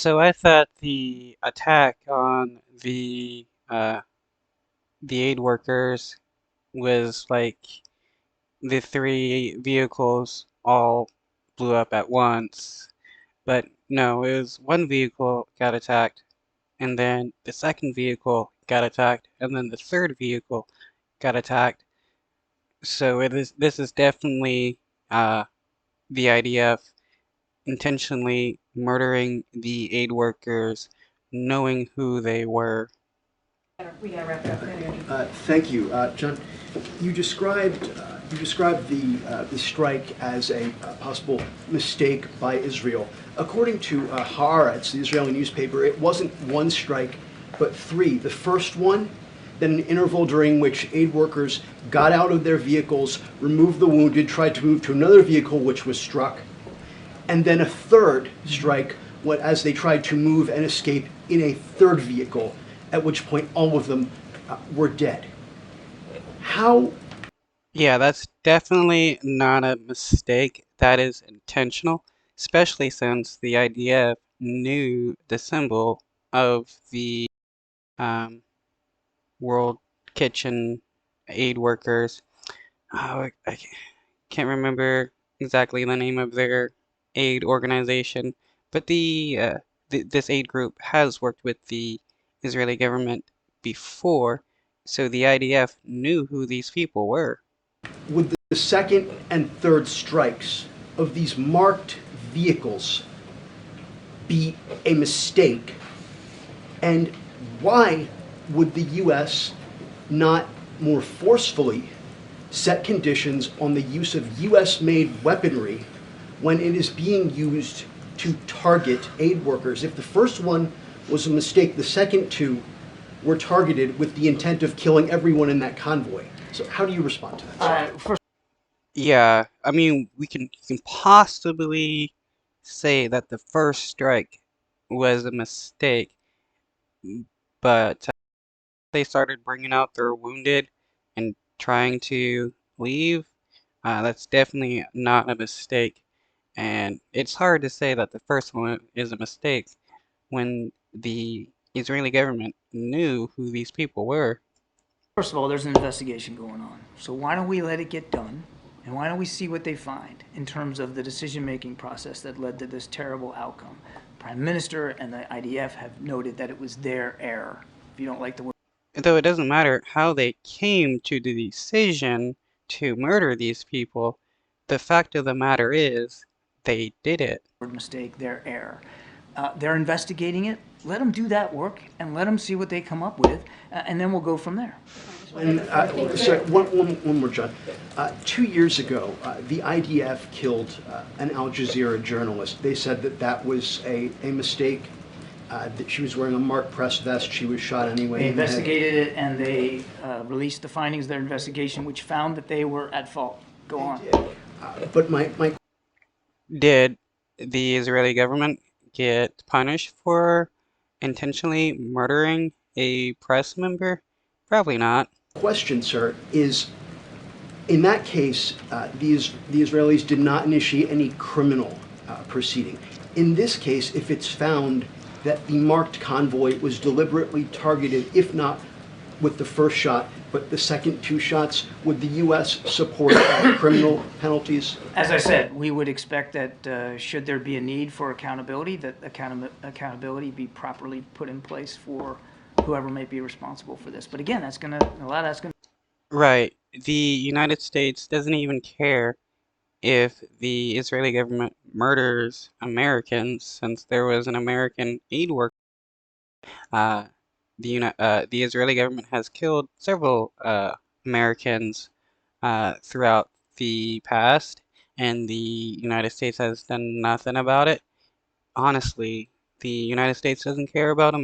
So I thought the attack on the aid workers was like the three vehicles all blew up at once. But no, it was one vehicle got attacked, and then the second vehicle got attacked, and then the third vehicle got attacked. So this is definitely the IDF intentionally murdering the aid workers, knowing who they were. We gotta wrap it up. Thank you, John. You described the strike as a possible mistake by Israel. According to Haaretz, the Israeli newspaper, it wasn't one strike, but three. The first one, then an interval during which aid workers got out of their vehicles, removed the wounded, tried to move to another vehicle which was struck, and then a third strike as they tried to move and escape in a third vehicle, at which point all of them were dead. How? Yeah, that's definitely not a mistake. That is intentional, especially since the IDF knew the symbol of the um, World Kitchen aid workers. Oh, I can't remember exactly the name of their aid organization, but this aid group has worked with the Israeli government before, so the IDF knew who these people were. Would the second and third strikes of these marked vehicles be a mistake? And why would the U.S. not more forcefully set conditions on the use of U.S.-made weaponry when it is being used to target aid workers? If the first one was a mistake, the second two were targeted with the intent of killing everyone in that convoy. So how do you respond to that? Yeah, I mean, you can possibly say that the first strike was a mistake, but they started bringing out their wounded and trying to leave. That's definitely not a mistake. And it's hard to say that the first one is a mistake when the Israeli government knew who these people were. First of all, there's an investigation going on. So why don't we let it get done? And why don't we see what they find in terms of the decision-making process that led to this terrible outcome? Prime Minister and the IDF have noted that it was their error. If you don't like the word Though it doesn't matter how they came to the decision to murder these people, the fact of the matter is they did it. mistake, their error. They're investigating it. Let them do that work and let them see what they come up with, and then we'll go from there. And sorry, one more, John. 2 years ago, the IDF killed an Al Jazeera journalist. They said that that was a mistake, that she was wearing a marked press vest. She was shot anyway. They investigated it and they released the findings of their investigation, which found that they were at fault. Go on. But my Did the Israeli government get punished for intentionally murdering a press member? Probably not. question, sir, is in that case, the Israelis did not initiate any criminal proceeding. In this case, if it's found that the marked convoy was deliberately targeted, if not with the first shot, but the second two shots, would the U.S. support criminal penalties? As I said, we would expect that should there be a need for accountability, that accountability be properly put in place for whoever may be responsible for this. But again, a lot of that's going to. Right. The United States doesn't even care if the Israeli government murders Americans, since there was an American aid worker. Uh, the Israeli government has killed several Americans throughout the past, and the United States has done nothing about it. Honestly, the United States doesn't care about America.